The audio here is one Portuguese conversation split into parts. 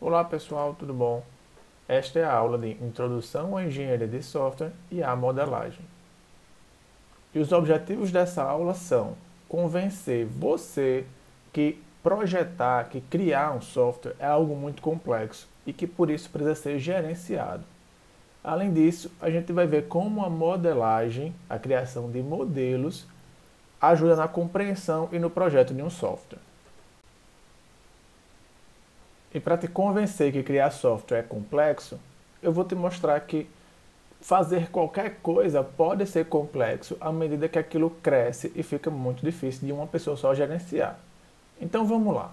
Olá pessoal, tudo bom? Esta é a aula de Introdução à Engenharia de Software e à Modelagem. E os objetivos dessa aula são convencer você que projetar, que criar um software é algo muito complexo e que por isso precisa ser gerenciado. Além disso, a gente vai ver como a modelagem, a criação de modelos, ajuda na compreensão e no projeto de um software. E para te convencer que criar software é complexo, eu vou te mostrar que fazer qualquer coisa pode ser complexo à medida que aquilo cresce e fica muito difícil de uma pessoa só gerenciar. Então vamos lá.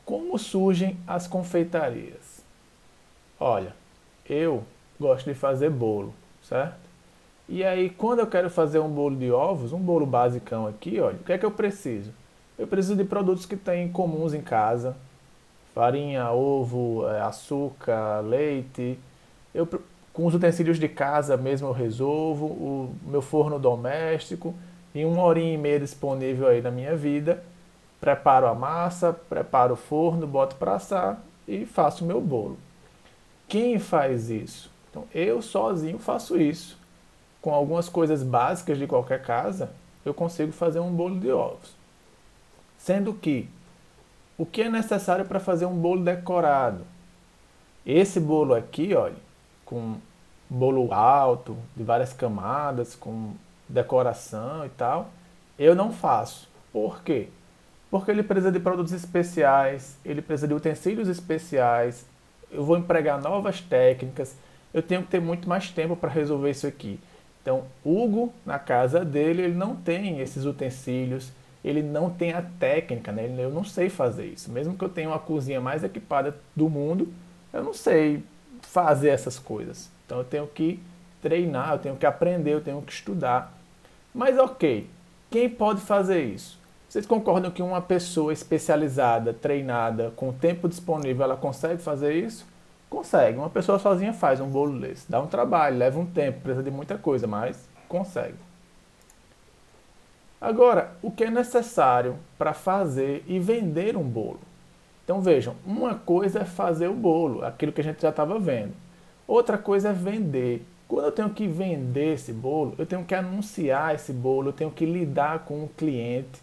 Como surgem as confeitarias? Olha, eu gosto de fazer bolo, certo? E aí, quando eu quero fazer um bolo de ovos, um bolo basicão aqui, olha, o que é que eu preciso? Eu preciso de produtos que tem comuns em casa, farinha, ovo, açúcar, leite. Eu, com os utensílios de casa mesmo eu resolvo, o meu forno doméstico, em 1 horinha e meia disponível aí na minha vida, preparo a massa, preparo o forno, boto para assar e faço o meu bolo. Quem faz isso? Então, eu sozinho faço isso. Com algumas coisas básicas de qualquer casa, eu consigo fazer um bolo de ovos. Sendo que o que é necessário para fazer um bolo decorado? Esse bolo aqui, olha, com bolo alto, de várias camadas, com decoração e tal, eu não faço. Por quê? Porque ele precisa de produtos especiais, ele precisa de utensílios especiais, eu vou empregar novas técnicas, eu tenho que ter muito mais tempo para resolver isso aqui. Então, Hugo, na casa dele, ele não tem esses utensílios, ele não tem a técnica, né? Eu não sei fazer isso. Mesmo que eu tenha uma cozinha mais equipada do mundo, eu não sei fazer essas coisas. Então eu tenho que treinar, eu tenho que aprender, eu tenho que estudar. Mas ok, quem pode fazer isso? Vocês concordam que uma pessoa especializada, treinada, com tempo disponível, ela consegue fazer isso? Consegue. Uma pessoa sozinha faz um bolo desse. Dá um trabalho, leva um tempo, precisa de muita coisa, mas consegue. Agora, o que é necessário para fazer e vender um bolo? Então vejam, uma coisa é fazer o bolo, aquilo que a gente já estava vendo. Outra coisa é vender. Quando eu tenho que vender esse bolo, eu tenho que anunciar esse bolo, eu tenho que lidar com o cliente,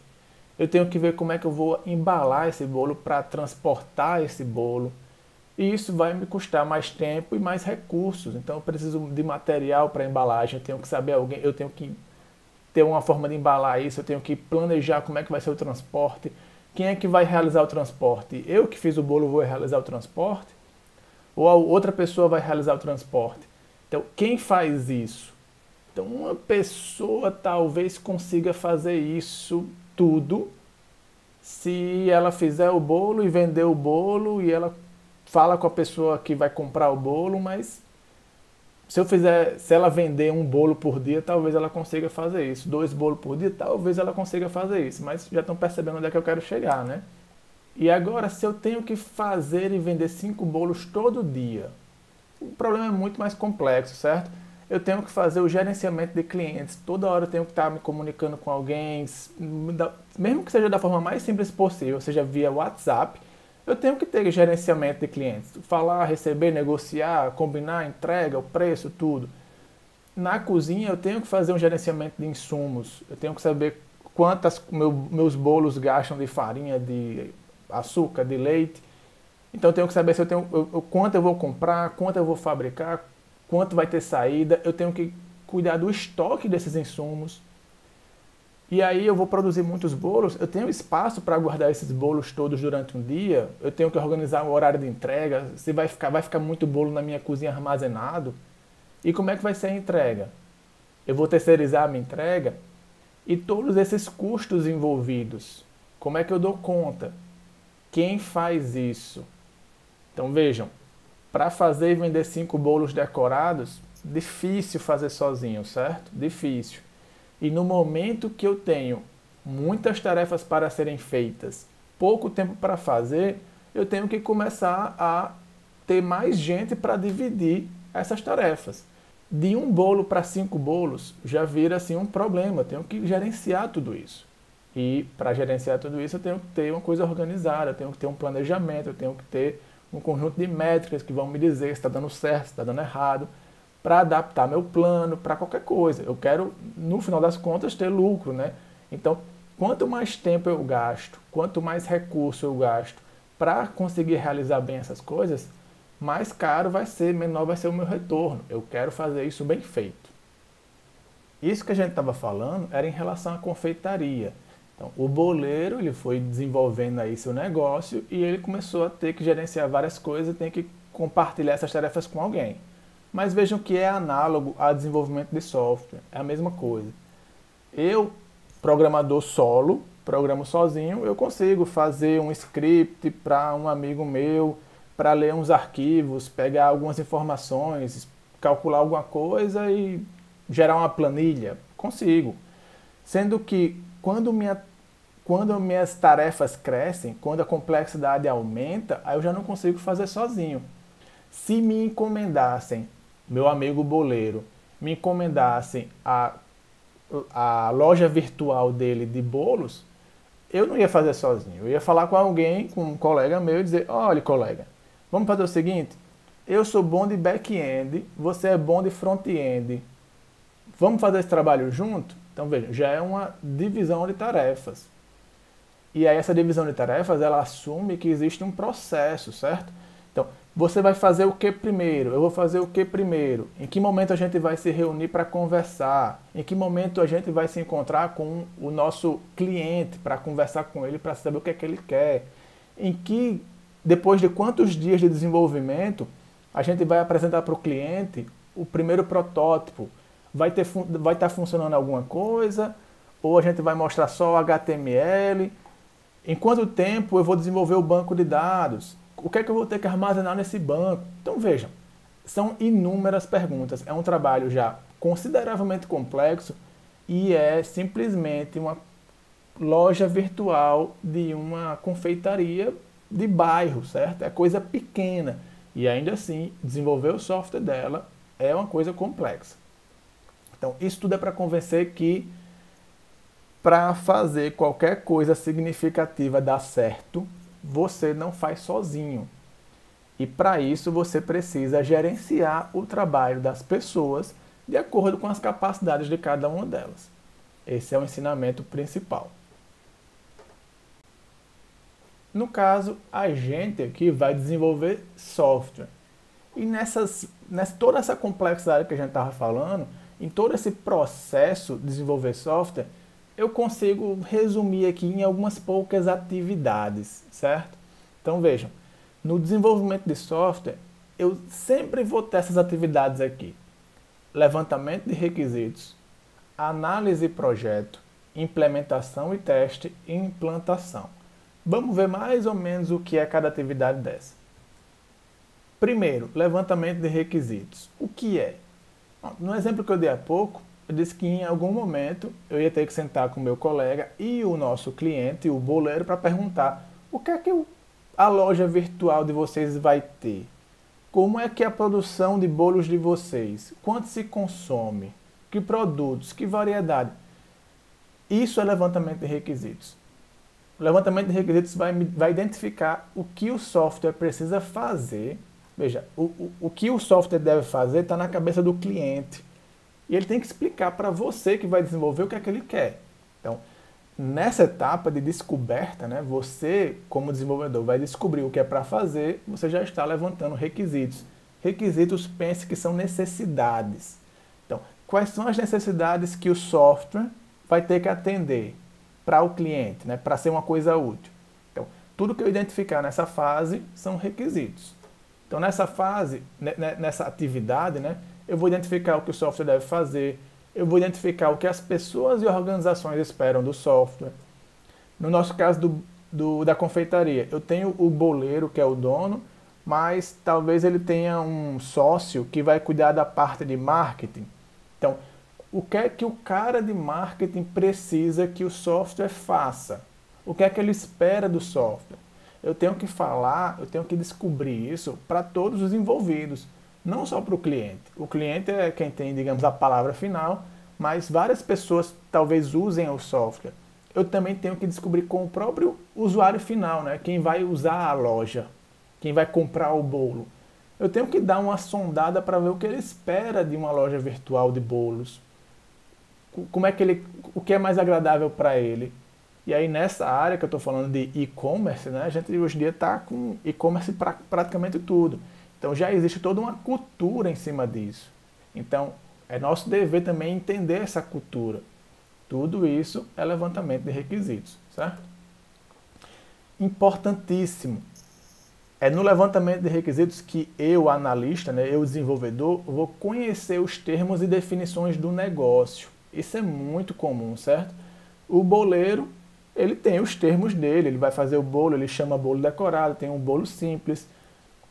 eu tenho que ver como é que eu vou embalar esse bolo para transportar esse bolo. E isso vai me custar mais tempo e mais recursos. Então eu preciso de material para embalagem, eu tenho que saber alguém, eu tenho que ter uma forma de embalar isso, eu tenho que planejar como é que vai ser o transporte. Quem é que vai realizar o transporte? Eu que fiz o bolo vou realizar o transporte? Ou a outra pessoa vai realizar o transporte? Então, quem faz isso? Então, uma pessoa talvez consiga fazer isso tudo se ela fizer o bolo e vender o bolo e ela fala com a pessoa que vai comprar o bolo, mas se ela vender um bolo por dia, talvez ela consiga fazer isso. 2 bolos por dia, talvez ela consiga fazer isso. Mas já estão percebendo onde é que eu quero chegar, né? E agora, se eu tenho que fazer e vender 5 bolos todo dia, o problema é muito mais complexo, certo? Eu tenho que fazer o gerenciamento de clientes. Toda hora eu tenho que estar me comunicando com alguém, mesmo que seja da forma mais simples possível, seja via WhatsApp, eu tenho que ter gerenciamento de clientes. Falar, receber, negociar, combinar a entrega, o preço, tudo. Na cozinha eu tenho que fazer um gerenciamento de insumos. Eu tenho que saber quantas meus bolos gastam de farinha, de açúcar, de leite. Então eu tenho que saber se quanto eu vou comprar, quanto eu vou fabricar, quanto vai ter saída. Eu tenho que cuidar do estoque desses insumos. E aí eu vou produzir muitos bolos, eu tenho espaço para guardar esses bolos todos durante um dia, eu tenho que organizar o horário de entrega, se vai ficar muito bolo na minha cozinha armazenado. E como é que vai ser a entrega? Eu vou terceirizar a minha entrega? E todos esses custos envolvidos, como é que eu dou conta? Quem faz isso? Então vejam, para fazer e vender 5 bolos decorados, difícil fazer sozinho, certo? Difícil. E no momento que eu tenho muitas tarefas para serem feitas, pouco tempo para fazer, eu tenho que começar a ter mais gente para dividir essas tarefas. De 1 bolo para 5 bolos já vira assim um problema, eu tenho que gerenciar tudo isso. E para gerenciar tudo isso eu tenho que ter uma coisa organizada, eu tenho que ter um planejamento, eu tenho que ter um conjunto de métricas que vão me dizer se está dando certo, se está dando errado, para adaptar meu plano para qualquer coisa. Eu quero, no final das contas, ter lucro, né? Então, quanto mais tempo eu gasto, quanto mais recurso eu gasto para conseguir realizar bem essas coisas, mais caro vai ser, menor vai ser o meu retorno. Eu quero fazer isso bem feito. Isso que a gente estava falando era em relação à confeitaria. Então, o boleiro ele foi desenvolvendo aí seu negócio e ele começou a ter que gerenciar várias coisas e tem que compartilhar essas tarefas com alguém. Mas vejam que é análogo ao desenvolvimento de software, é a mesma coisa. Eu, programador solo, programo sozinho, eu consigo fazer um script para um amigo meu, para ler uns arquivos, pegar algumas informações, calcular alguma coisa e gerar uma planilha. Consigo. Sendo que quando minhas tarefas crescem, quando a complexidade aumenta, aí eu já não consigo fazer sozinho. Se me encomendassem, meu amigo boleiro, me encomendassem a loja virtual dele de bolos, eu não ia fazer sozinho. Eu ia falar com alguém, com um colega meu e dizer, olha colega, vamos fazer o seguinte, eu sou bom de back-end, você é bom de front-end, vamos fazer esse trabalho junto? Então veja, já é uma divisão de tarefas. E aí essa divisão de tarefas, ela assume que existe um processo, certo? Então, você vai fazer o que primeiro? Eu vou fazer o que primeiro? Em que momento a gente vai se reunir para conversar? Em que momento a gente vai se encontrar com o nosso cliente para conversar com ele, para saber o que é que ele quer? Depois de quantos dias de desenvolvimento, a gente vai apresentar para o cliente o primeiro protótipo? Vai estar funcionando alguma coisa? Ou a gente vai mostrar só o HTML? Em quanto tempo eu vou desenvolver o banco de dados? O que é que eu vou ter que armazenar nesse banco? Então vejam, são inúmeras perguntas. É um trabalho já consideravelmente complexo e é simplesmente uma loja virtual de uma confeitaria de bairro, certo? É coisa pequena. E ainda assim, desenvolver o software dela é uma coisa complexa. Então, isso tudo é para convencer que para fazer qualquer coisa significativa dar certo, você não faz sozinho. E para isso você precisa gerenciar o trabalho das pessoas de acordo com as capacidades de cada uma delas. Esse é o ensinamento principal. No caso, a gente aqui vai desenvolver software. E toda essa complexidade que a gente estava falando, em todo esse processo de desenvolver software, eu consigo resumir aqui em algumas poucas atividades, certo? Então vejam, no desenvolvimento de software, eu sempre vou ter essas atividades aqui. Levantamento de requisitos, análise e projeto, implementação e teste e implantação. Vamos ver mais ou menos o que é cada atividade dessa. Primeiro, levantamento de requisitos. O que é? No exemplo que eu dei há pouco, eu disse que em algum momento eu ia ter que sentar com o meu colega e o nosso cliente, o boleiro, para perguntar o que é que a loja virtual de vocês vai ter? Como é que é a produção de bolos de vocês? Quanto se consome? Que produtos? Que variedade? Isso é levantamento de requisitos. O levantamento de requisitos vai identificar o que o software precisa fazer. Veja, o que o software deve fazer está na cabeça do cliente. E ele tem que explicar para você que vai desenvolver o que é que ele quer. Então, nessa etapa de descoberta, né, você, como desenvolvedor, vai descobrir o que é para fazer, você já está levantando requisitos. Requisitos, pense que são necessidades. Então, quais são as necessidades que o software vai ter que atender para o cliente, né, para ser uma coisa útil? Então, tudo que eu identificar nessa fase são requisitos. Então, nessa fase, nessa atividade, né, eu vou identificar o que o software deve fazer, eu vou identificar o que as pessoas e organizações esperam do software. No nosso caso da confeitaria, eu tenho o boleiro, que é o dono, mas talvez ele tenha um sócio que vai cuidar da parte de marketing. Então, o que é que o cara de marketing precisa que o software faça? O que é que ele espera do software? Eu tenho que falar, eu tenho que descobrir isso para todos os envolvidos. Não só para o cliente. O cliente é quem tem, digamos, a palavra final, mas várias pessoas talvez usem o software. Eu também tenho que descobrir com o próprio usuário final, né? Quem vai usar a loja. quem vai comprar o bolo. Eu tenho que dar uma sondada para ver o que ele espera de uma loja virtual de bolos. Como é que o que é mais agradável para ele. E aí nessa área que eu estou falando de e-commerce, né, a gente hoje em dia está com e-commerce para praticamente tudo. Então já existe toda uma cultura em cima disso. Então é nosso dever também entender essa cultura. Tudo isso é levantamento de requisitos, certo? Importantíssimo. É no levantamento de requisitos que eu, analista, né, eu, desenvolvedor, vou conhecer os termos e definições do negócio. Isso é muito comum, certo? O boleiro, ele tem os termos dele, ele vai fazer o bolo, ele chama bolo decorado, tem um bolo simples,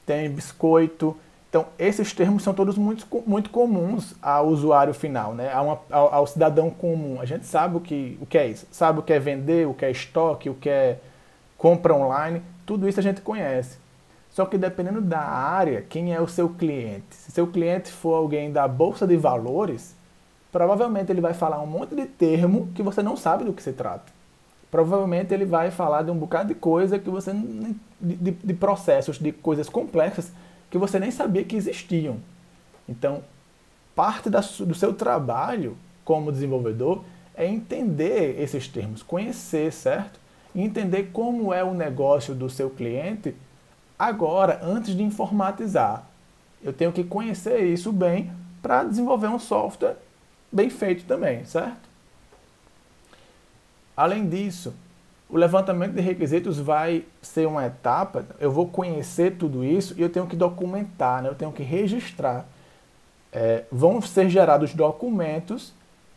tem biscoito. Então, esses termos são todos muito comuns ao usuário final, né? Ao cidadão comum. A gente sabe o que é isso, sabe o que é vender, o que é estoque, o que é compra online, tudo isso a gente conhece. Só que dependendo da área, quem é o seu cliente? Se seu cliente for alguém da Bolsa de Valores, provavelmente ele vai falar um monte de termo que você não sabe do que se trata. Provavelmente ele vai falar de um bocado de coisa que você de processos, de coisas complexas que você nem sabia que existiam. Então, parte do seu trabalho como desenvolvedor é entender esses termos, conhecer, certo? E entender como é o negócio do seu cliente agora, antes de informatizar. Eu tenho que conhecer isso bem para desenvolver um software bem feito também, certo? Além disso, o levantamento de requisitos vai ser uma etapa, eu vou conhecer tudo isso e eu tenho que documentar, né? Eu tenho que registrar. Vão ser gerados documentos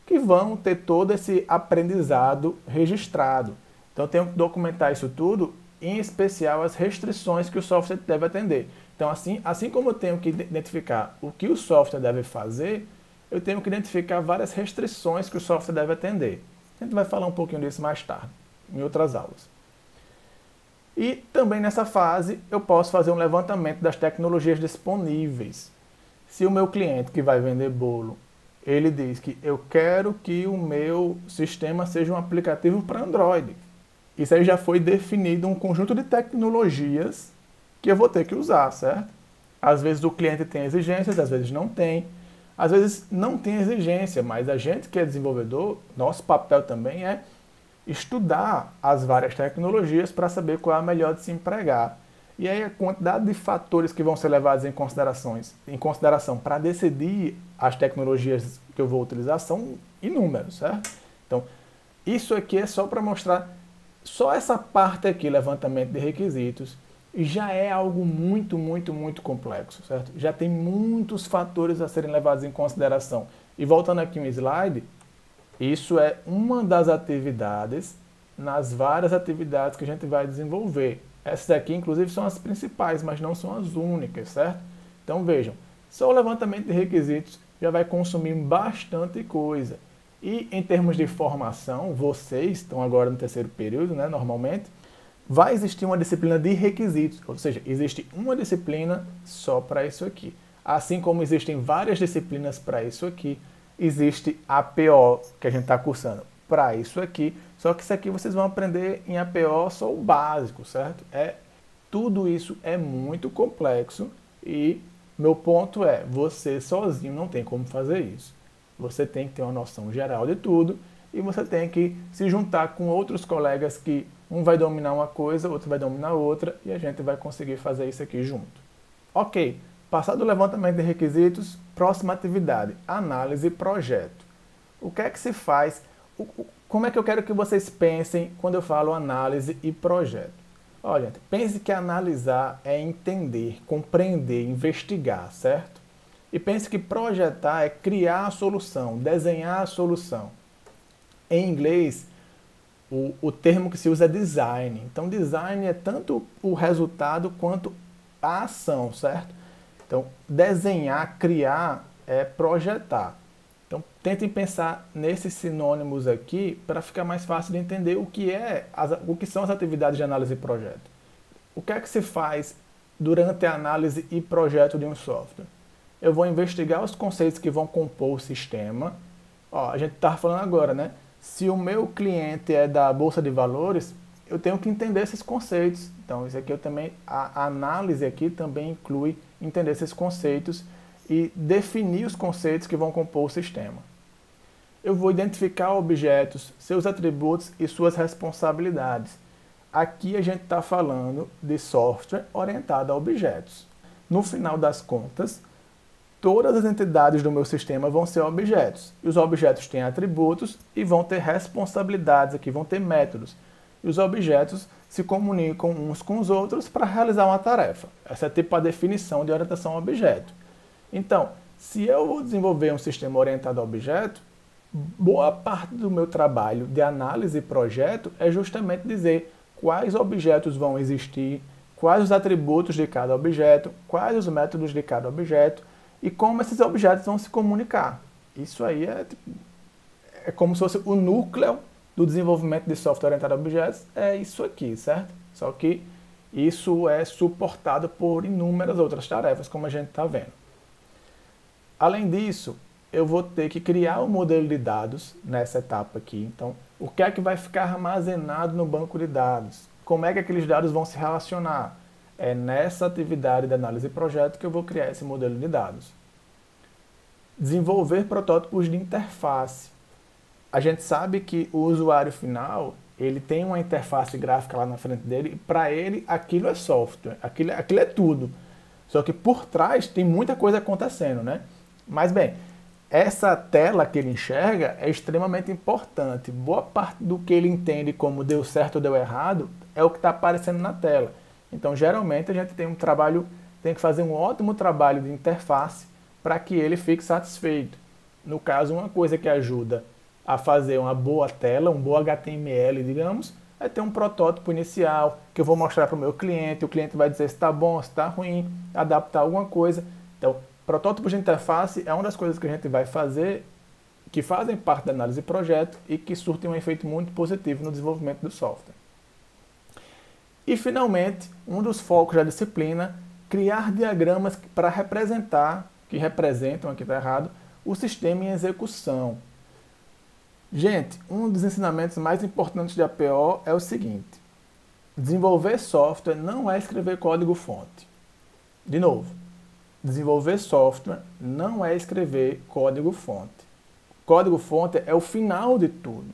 que vão ter todo esse aprendizado registrado. Então eu tenho que documentar isso tudo, em especial as restrições que o software deve atender. Então assim como eu tenho que identificar o que o software deve fazer, eu tenho que identificar várias restrições que o software deve atender. A gente vai falar um pouquinho disso mais tarde, em outras aulas. E também nessa fase eu posso fazer um levantamento das tecnologias disponíveis. Se o meu cliente que vai vender bolo, ele diz que eu quero que o meu sistema seja um aplicativo para Android. Isso aí já foi definido um conjunto de tecnologias que eu vou ter que usar, certo? Às vezes o cliente tem exigências, às vezes não tem. Às vezes não tem exigência, mas a gente que é desenvolvedor, nosso papel também é estudar as várias tecnologias para saber qual é a melhor de se empregar. E aí a quantidade de fatores que vão ser levados em consideração para decidir as tecnologias que eu vou utilizar são inúmeros, certo? Então, isso aqui é só para mostrar, só essa parte aqui, levantamento de requisitos, já é algo muito complexo, certo? Já tem muitos fatores a serem levados em consideração. E voltando aqui um slide, isso é uma das atividades nas várias atividades que a gente vai desenvolver. Essas aqui, inclusive, são as principais, mas não são as únicas, certo? Então vejam, só o levantamento de requisitos já vai consumir bastante coisa. E em termos de formação, vocês estão agora no terceiro período, né, normalmente, vai existir uma disciplina de requisitos, ou seja, existe uma disciplina só para isso aqui. Assim como existem várias disciplinas para isso aqui, existe a APO, que a gente está cursando, para isso aqui, só que isso aqui vocês vão aprender em APO só o básico, certo? Tudo isso é muito complexo e meu ponto é, você sozinho não tem como fazer isso. Você tem que ter uma noção geral de tudo e você tem que se juntar com outros colegas que um vai dominar uma coisa, outro vai dominar outra e a gente vai conseguir fazer isso aqui junto. Ok, passado o levantamento de requisitos, próxima atividade, análise e projeto. O que é que se faz? Como é que eu quero que vocês pensem quando eu falo análise e projeto? Olha, pense que analisar é entender, compreender, investigar, certo? E pense que projetar é criar a solução, desenhar a solução. Em inglês, o termo que se usa é design. Então, design é tanto o resultado quanto a ação, certo? Então, desenhar, criar é projetar. Então, tentem pensar nesses sinônimos aqui para ficar mais fácil de entender o que são as atividades de análise e projeto. O que é que se faz durante a análise e projeto de um software? Eu vou investigar os conceitos que vão compor o sistema. Ó, a gente está falando agora, né? Se o meu cliente é da Bolsa de Valores, eu tenho que entender esses conceitos. Então, isso aqui a análise aqui também inclui entender esses conceitos e definir os conceitos que vão compor o sistema. Eu vou identificar objetos, seus atributos e suas responsabilidades. Aqui a gente está falando de software orientado a objetos. No final das contas, todas as entidades do meu sistema vão ser objetos. E os objetos têm atributos e vão ter responsabilidades aqui, vão ter métodos. E os objetos se comunicam uns com os outros para realizar uma tarefa. Essa é tipo a definição de orientação a objeto. Então, se eu vou desenvolver um sistema orientado a objeto, boa parte do meu trabalho de análise e projeto é justamente dizer quais objetos vão existir, quais os atributos de cada objeto, quais os métodos de cada objeto e como esses objetos vão se comunicar. Isso aí é como se fosse o núcleo do desenvolvimento de software orientado a objetos, é isso aqui, certo? Só que isso é suportado por inúmeras outras tarefas, como a gente está vendo. Além disso, eu vou ter que criar um modelo de dados nessa etapa aqui. Então, o que é que vai ficar armazenado no banco de dados? Como é que aqueles dados vão se relacionar? É nessa atividade de análise e projeto que eu vou criar esse modelo de dados. Desenvolver protótipos de interface. A gente sabe que o usuário final, ele tem uma interface gráfica lá na frente dele, e para ele aquilo é software, aquilo é tudo. Só que por trás tem muita coisa acontecendo, né? Mas bem, essa tela que ele enxerga é extremamente importante. Boa parte do que ele entende como deu certo ou deu errado é o que está aparecendo na tela. Então, geralmente, a gente tem que fazer um ótimo trabalho de interface para que ele fique satisfeito. No caso, uma coisa que ajuda a fazer uma boa tela, um bom HTML, digamos, é ter um protótipo inicial que eu vou mostrar para o meu cliente, o cliente vai dizer se está bom, se está ruim, adaptar alguma coisa. Então, protótipos de interface é uma das coisas que a gente vai fazer, que fazem parte da análise de projeto e que surtem um efeito muito positivo no desenvolvimento do software. E, finalmente, um dos focos da disciplina, criar diagramas para representar, que representam, aqui está errado, o sistema em execução. Gente, um dos ensinamentos mais importantes de APO é o seguinte: desenvolver software não é escrever código-fonte. De novo, desenvolver software não é escrever código-fonte. Código-fonte é o final de tudo.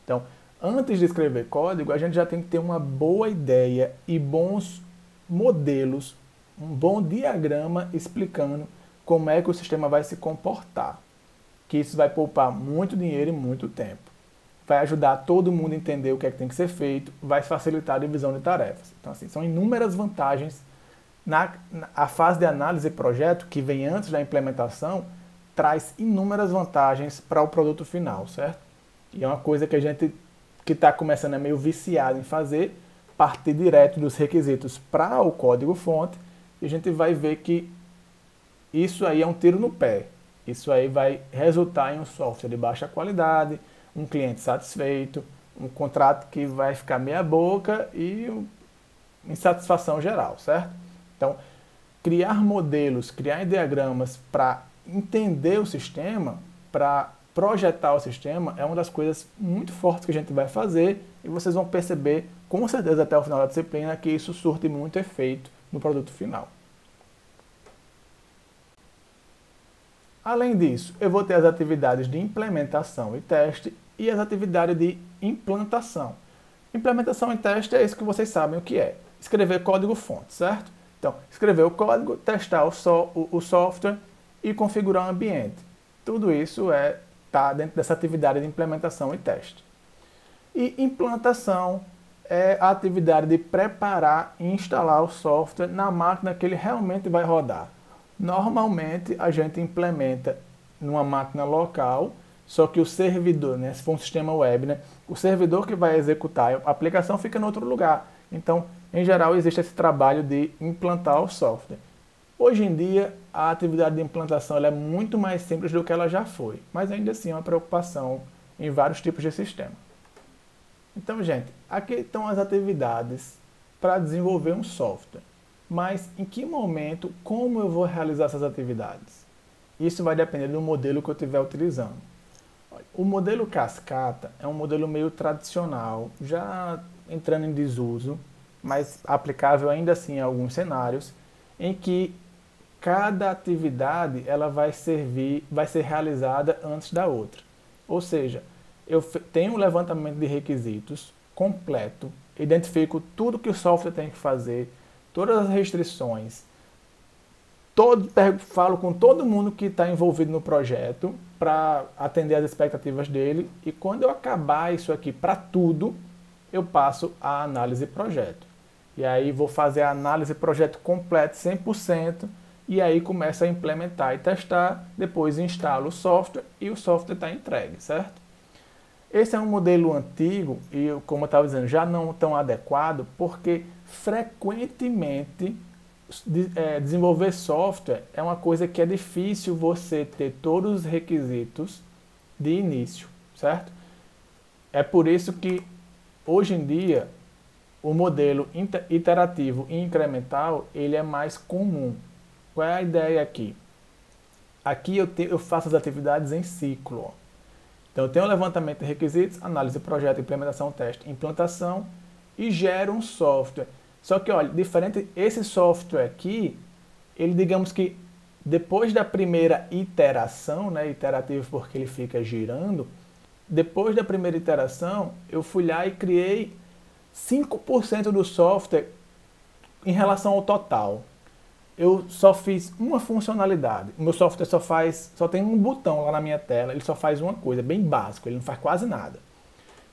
Então, antes de escrever código, a gente já tem que ter uma boa ideia e bons modelos, um bom diagrama explicando como é que o sistema vai se comportar. Que isso vai poupar muito dinheiro e muito tempo. Vai ajudar todo mundo a entender o que é que tem que ser feito, vai facilitar a divisão de tarefas. Então, assim, são inúmeras vantagens. A fase de análise e projeto, que vem antes da implementação, traz inúmeras vantagens para o produto final, certo? E é uma coisa que a gente que está começando é meio viciado em fazer, partir direto dos requisitos para o código-fonte, e a gente vai ver que isso aí é um tiro no pé. Isso aí vai resultar em um software de baixa qualidade, um cliente satisfeito, um contrato que vai ficar meia boca e insatisfação geral, certo? Então, criar modelos, criar diagramas para entender o sistema, para projetar o sistema, é uma das coisas muito fortes que a gente vai fazer e vocês vão perceber, com certeza até o final da disciplina, que isso surte muito efeito no produto final. Além disso, eu vou ter as atividades de implementação e teste e as atividades de implantação. Implementação e teste é isso que vocês sabem o que é. Escrever código-fonte, certo? Então, escrever o código, testar o software e configurar o ambiente. Tudo isso está dentro dessa atividade de implementação e teste. E implantação é a atividade de preparar e instalar o software na máquina que ele realmente vai rodar. Normalmente, a gente implementa numa máquina local, só que o servidor, né, se for um sistema web, né, o servidor que vai executar a aplicação fica em outro lugar. Então, em geral, existe esse trabalho de implantar o software. Hoje em dia, a atividade de implantação ela é muito mais simples do que ela já foi, mas ainda assim é uma preocupação em vários tipos de sistema. Então, gente, aqui estão as atividades para desenvolver um software. Mas em que momento, como eu vou realizar essas atividades? Isso vai depender do modelo que eu estiver utilizando. O modelo cascata é um modelo meio tradicional, já entrando em desuso, mas aplicável ainda assim em alguns cenários, em que cada atividade ela vai ser realizada antes da outra. Ou seja, eu tenho um levantamento de requisitos completo, identifico tudo que o software tem que fazer, todas as restrições, falo com todo mundo que está envolvido no projeto para atender às expectativas dele, e quando eu acabar isso aqui para tudo, eu passo a análise projeto. E aí vou fazer a análise projeto completo 100%, e aí começo a implementar e testar, depois instalo o software e o software está entregue, certo? Esse é um modelo antigo e, como eu estava dizendo, já não tão adequado, porque frequentemente desenvolver software é uma coisa que é difícil você ter todos os requisitos de início, certo? É por isso que, hoje em dia, o modelo iterativo e incremental ele é mais comum. Qual é a ideia aqui? Aqui eu faço as atividades em ciclo. Ó. Então eu tenho o levantamento de requisitos, análise de projeto, implementação, teste, implantação e gero um software. Só que, olha, diferente, esse software aqui, ele digamos que depois da primeira iteração, né, iterativo porque ele fica girando, depois da primeira iteração, eu fui lá e criei 5% do software em relação ao total. Eu só fiz uma funcionalidade. O meu software só tem um botão lá na minha tela, ele só faz uma coisa, bem básico, ele não faz quase nada.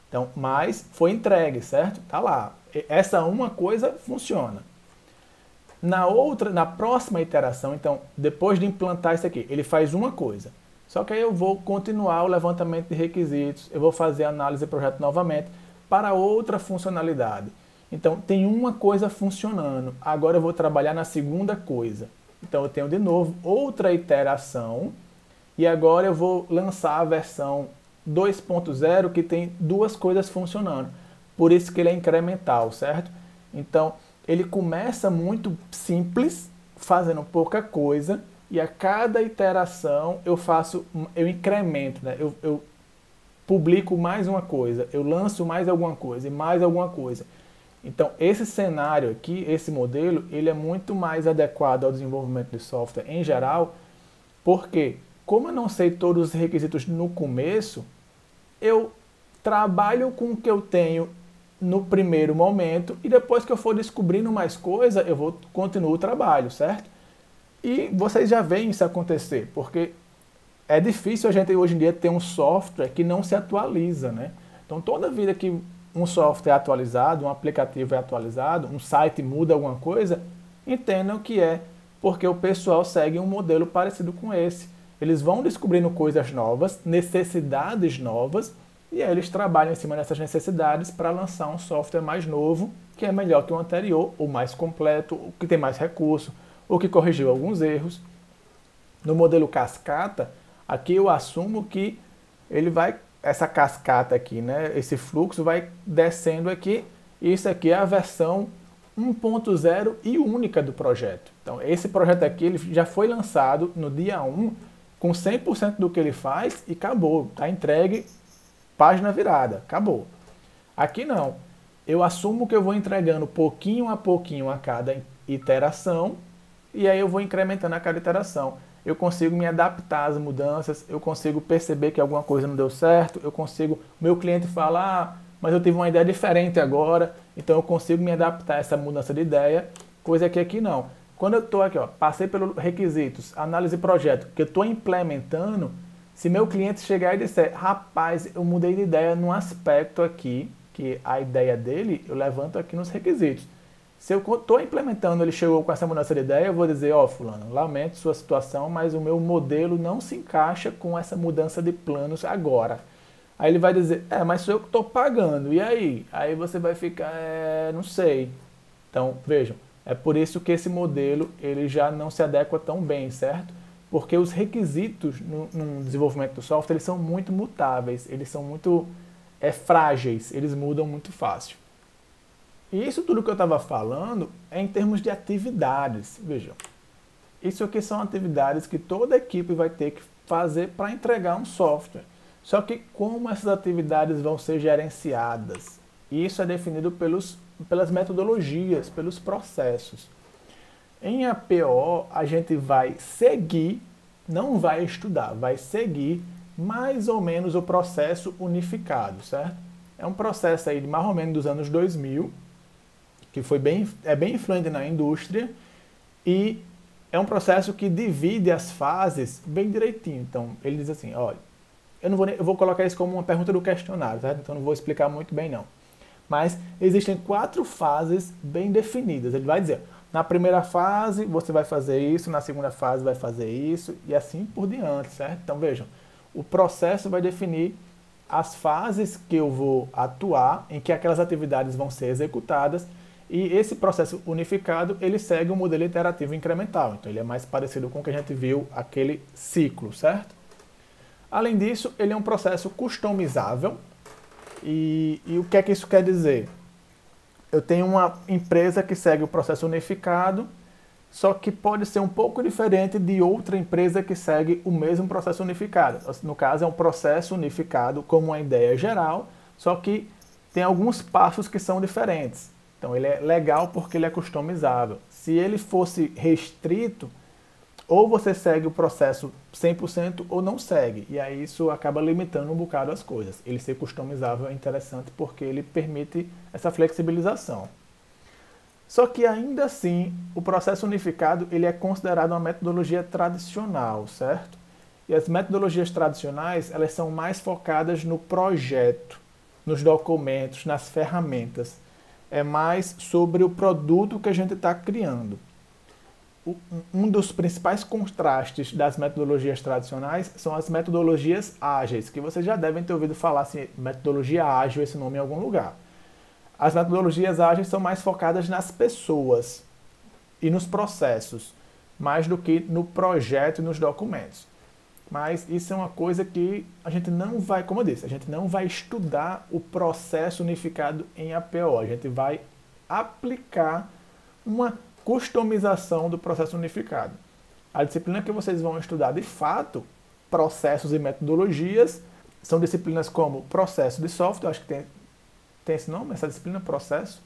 Então, mas foi entregue, certo? Tá lá. Essa uma coisa funciona. Na próxima iteração, então, depois de implantar isso aqui, ele faz uma coisa. Só que aí eu vou continuar o levantamento de requisitos, eu vou fazer a análise de projeto novamente para outra funcionalidade. Então, tem uma coisa funcionando. Agora eu vou trabalhar na segunda coisa. Então, eu tenho de novo outra iteração e agora eu vou lançar a versão 2.0 que tem duas coisas funcionando. Por isso que ele é incremental, certo? Então, ele começa muito simples, fazendo pouca coisa, e a cada iteração eu incremento, né? Eu publico mais uma coisa, eu lanço mais alguma coisa e mais alguma coisa. Então, esse cenário aqui, esse modelo, ele é muito mais adequado ao desenvolvimento de software em geral, porque, como eu não sei todos os requisitos no começo, eu trabalho com o que eu tenho no primeiro momento e depois que eu for descobrindo mais coisa, eu continuo o trabalho, certo? E vocês já veem isso acontecer, porque é difícil a gente hoje em dia ter um software que não se atualiza, né? Então, toda vida que um software é atualizado, um aplicativo é atualizado, um site muda alguma coisa, entendam que é porque o pessoal segue um modelo parecido com esse. Eles vão descobrindo coisas novas, necessidades novas, e aí eles trabalham em cima dessas necessidades para lançar um software mais novo, que é melhor que o anterior, ou mais completo, ou que tem mais recurso, ou que corrigiu alguns erros. No modelo cascata, aqui eu assumo que ele vai, essa cascata aqui, né, esse fluxo vai descendo aqui, e isso aqui é a versão 1.0 e única do projeto. Então, esse projeto aqui ele já foi lançado no dia 1, com 100% do que ele faz e acabou, está entregue, página virada, acabou. Aqui não, eu assumo que eu vou entregando pouquinho a cada iteração e aí eu vou incrementando a cada iteração. Eu consigo me adaptar às mudanças, eu consigo perceber que alguma coisa não deu certo, meu cliente fala, mas eu tive uma ideia diferente agora, então eu consigo me adaptar a essa mudança de ideia, coisa que aqui não. Quando eu estou aqui, ó, passei pelos requisitos, análise de projeto, que eu estou implementando, se meu cliente chegar e disser, rapaz, eu mudei de ideia num aspecto aqui, que a ideia dele, eu levanto aqui nos requisitos. Se eu estou implementando, ele chegou com essa mudança de ideia, eu vou dizer, ó, fulano, lamento sua situação, mas o meu modelo não se encaixa com essa mudança de planos agora. Aí ele vai dizer, mas sou eu que estou pagando, e aí? Aí você vai ficar, não sei. Então, vejam, é por isso que esse modelo ele já não se adequa tão bem, certo? Porque os requisitos no desenvolvimento do software eles são muito mutáveis, eles são muito frágeis, eles mudam muito fácil. E isso tudo que eu estava falando é em termos de atividades, vejam. Isso aqui são atividades que toda equipe vai ter que fazer para entregar um software. Só que como essas atividades vão ser gerenciadas? E isso é definido pelas metodologias, pelos processos. Em APO, a gente vai seguir, não vai estudar, vai seguir mais ou menos o processo unificado, certo? É um processo aí de mais ou menos dos anos 2000, que é bem influente na indústria, e é um processo que divide as fases bem direitinho. Então, ele diz assim, olha, eu vou colocar isso como uma pergunta do questionário, certo? Então não vou explicar muito bem não. Mas existem 4 fases bem definidas. Ele vai dizer, na primeira fase você vai fazer isso, na segunda fase vai fazer isso, e assim por diante, certo? Então vejam, o processo vai definir as fases que eu vou atuar, em que aquelas atividades vão ser executadas, e esse processo unificado, ele segue um modelo iterativo incremental. Então ele é mais parecido com o que a gente viu, aquele ciclo, certo? Além disso, ele é um processo customizável. E o que é que isso quer dizer? Eu tenho uma empresa que segue o processo unificado, só que pode ser um pouco diferente de outra empresa que segue o mesmo processo unificado. No caso, é um processo unificado como uma ideia geral, só que tem alguns passos que são diferentes. Então ele é legal porque ele é customizável. Se ele fosse restrito, ou você segue o processo 100% ou não segue. E aí isso acaba limitando um bocado as coisas. Ele ser customizável é interessante porque ele permite essa flexibilização. Só que ainda assim, o processo unificado ele é considerado uma metodologia tradicional, certo? E as metodologias tradicionais, elas são mais focadas no projeto, nos documentos, nas ferramentas. É mais sobre o produto que a gente está criando. Um dos principais contrastes das metodologias tradicionais são as metodologias ágeis, que vocês já devem ter ouvido falar assim, metodologia ágil, esse nome em algum lugar. As metodologias ágeis são mais focadas nas pessoas e nos processos, mais do que no projeto e nos documentos. Mas isso é uma coisa que a gente não vai, como eu disse, a gente não vai estudar o processo unificado em APO, a gente vai aplicar uma customização do processo unificado. A disciplina que vocês vão estudar, de fato, processos e metodologias, são disciplinas como processo de software, acho que tem esse nome, essa disciplina, processo,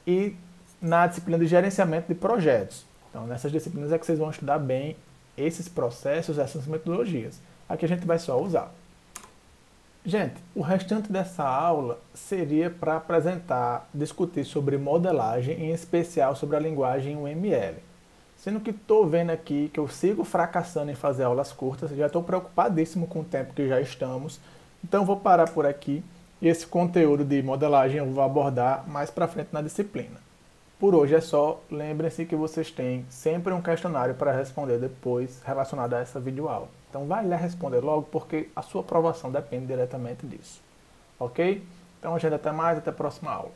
e na disciplina de gerenciamento de projetos. Então, nessas disciplinas é que vocês vão estudar bem esses processos, essas metodologias. Aqui a gente vai só usar. Gente, o restante dessa aula seria para apresentar, discutir sobre modelagem, em especial sobre a linguagem UML. Sendo que estou vendo aqui que eu sigo fracassando em fazer aulas curtas, já estou preocupadíssimo com o tempo que já estamos, então vou parar por aqui e esse conteúdo de modelagem eu vou abordar mais para frente na disciplina. Por hoje é só, lembrem-se que vocês têm sempre um questionário para responder depois relacionado a essa videoaula. Então vai lá responder logo, porque a sua aprovação depende diretamente disso. Ok? Então, gente, até mais, até a próxima aula.